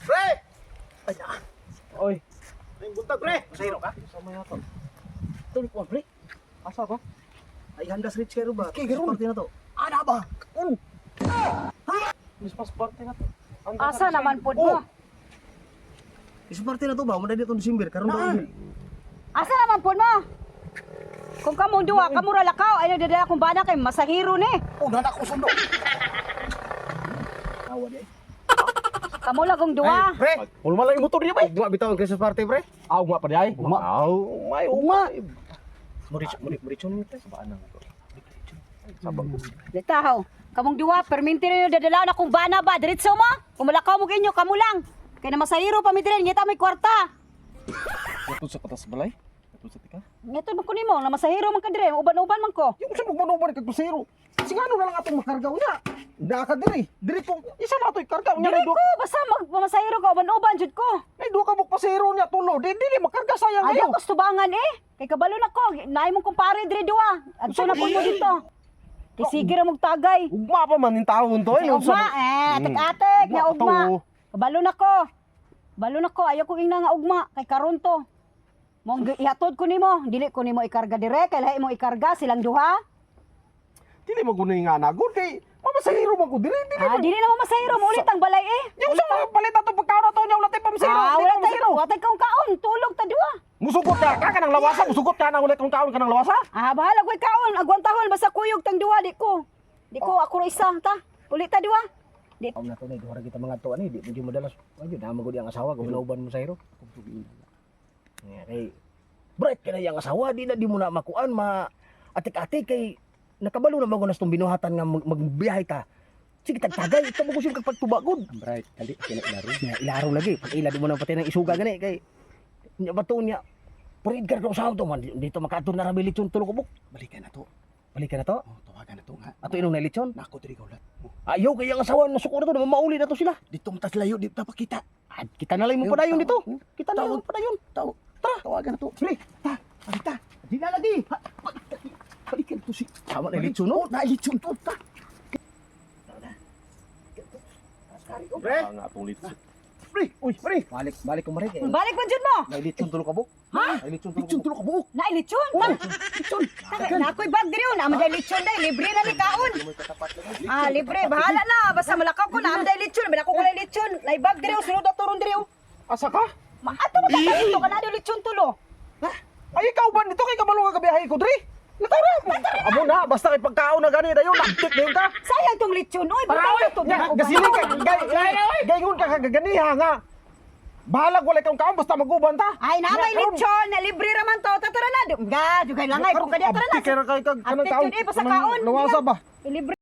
Pre! Ay, ah. Oy. Ay, buntag, pre. Masahiro ka? Sama na to. Tuloy ko, pre. Asa ba? Ay, handas rich kayo ba? Okay, garon. Party na to. Ana ba? Miss passport na to. Asa naman pod mo? Is party na to ba? Muna dito December. Karon daw. Asa naman pod mo? Kung kamo duwa, kamo ra lakaw, ay nagdadala kong bana kay masahiro ni. Oh, nanak ko sundo. Awa di. Kamo lagong duwa. Pre, ulma lang yung motor niya ba? Ugma bitaw ang Christmas party, pre. Ugma pa diay. Ugma. May ugma. Murichon mo, pre. Sabaan na ko. Sabang ko. Ditahaw. Kamong duwa, perminti rin yung dadala na kong bana ba? Diretso mo? Kung malakaw mo kinyo, kamo lang. Kaya na masahiro pa mi dire, ngita may kwarta. Natud sa patas balay. Natud sa tika. Ngito man ko nimo, na masahiro man ka dire, uban-uban man ko. Yung sa magbanuban kag kusero. Sigano na lang atong makargaw niya. Daka diri. Diri ko isa na to'y kargaw niya. Dire ko, basta masahiro ka, uban-uban jud ko. Ay duha ka buk pasero niya tulo. Dili makarga sayang Ayaw kayo. gusto bangan eh. Kay kabalo na ko, naay mong kumpare dire duwa. Adto na po mo dito. Kay sige ra mong tagay. Ugma pa man ning taon to. Ay, ugma, atik-atik, na ugma. to. Kabalo na ko. Balo na ko, ayaw ko ing nga ugma. Kay karon to. Mong ihatod ko nimo, dili ko nimo ikarga dire, kay lahi mo ikarga silang duha. Dili mo gunay nga nagod kay mamasahiro man ko diri. Dili na mo masahiro, mo ulit ang balay eh. Yung sa palit ato pagkaon ato niya ulat pa masahiro. Wala tayo, wala tayo kong kaon, tulog ta duwa. Musugot ka nang lawasa, musugot ka nang ulit kung kaon ka nang lawasa. Bahala ko'y kaon, agwan tahon, basta kuyog tang duwa, di ko. Di ko, ako ra isa, ta. Ulit ta duwa. Di. Am na to na duha kita mga tuan ni, di mo madalas. Ayun, na magud ang asawa gumilauban mo sa hiro. Kay bright ka na yung asawa, di mo na makuan, atik-atik kay nakabalo na magunas tong binuhatan nga magbiyahe ka. Sige tagtagay, ito mo gusto yung kapagtubagod. Bright, kali kinilaro. Ilaro lagi, pag ila di mo na pati ng isuga gani kay nya bato niya. Purid ka sa to man dito makaatur na ra lechon tulo kubok. Balikan na to. Balikan na to. Oh, tawagan na to nga. Ato inong na lechon. Nako diri ka ulat. Ayaw kay ang asawa na suko na to, na mauli na to sila. Dito mo tas layo, di ta pakita. Kita na lang mo padayon dito. Kita na lang mo padayon. Tara, tawagan na to. Pre, ta. Di na lagi. Balikan to si. Sama na lechon no. Na lechon to ta. Pre. Nga atong lechon. Pre, balik ko mare kay. Balik man jud mo. May lechon tulo kabuk. Ha? May lechon Lechon tulo ka buok. Na lechon. Lechon. Na ako'y bag diri, na aman lechon dai, libre na ni kaon. Libre, bahala na. Basta malakaw ko na aman lechon, bila ko kay lechon. Lay bag diri, sunod turon diri. Asa ka? Maato mo ta dito ka na lechon tulo. Ay ikaw ba dito kay kabalo ka gabiyahe ko diri? Natara. Amo na, basta kay pagkaon na gani dayon, naktik dayon ka. Sayang tong lechon, oy, bitaw to. Gasiling ka, gayon ka kaganiha nga. Bahalag wala kang kaon basta maguban ta. Ay, na may lechon, na libre raman to. Tatara na. Ga, dugay langay kung kanya tara na. Kaya kay kanang kaon. Atlet yun, basta kaon. Nawasa ba? Libre